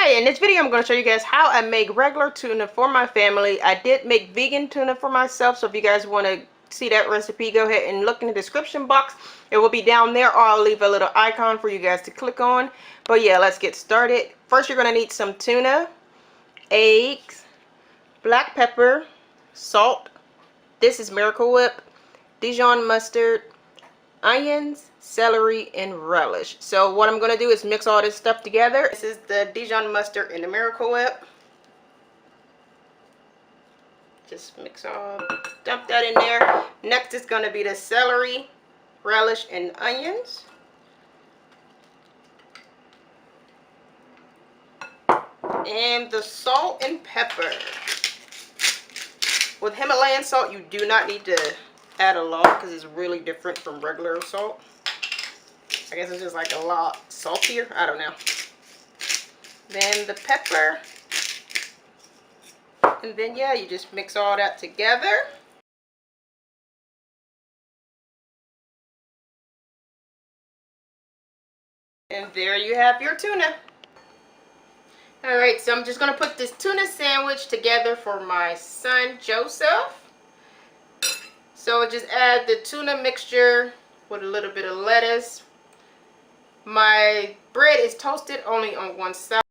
Hi, in this video I'm going to show you guys how I make regular tuna for my family. I did make vegan tuna for myself, so if you guys want to see that recipe, go ahead and look in the description box. It will be down there, or I'll leave a little icon for you guys to click on. But yeah, let's get started. First, you're going to need some tuna, eggs, black pepper, salt. This is Mircle Whip, Dijon mustard, onions, celery, and relish. So what I'm going to do is mix all this stuff together. This is the Dijon mustard and the Mircle Whip. Just mix all, dump that in there. Next is going to be the celery, relish, and onions. And the salt and pepper. With Himalayan salt, you do not need to add a lot because it's really different from regular salt. I guess it's just like a lot saltier. I don't know. Then the pepper. And then yeah, you just mix all that together. And there you have your tuna. Alright, so I'm just going to put this tuna sandwich together for my son Joseph. So just add the tuna mixture with a little bit of lettuce. My bread is toasted only on one side.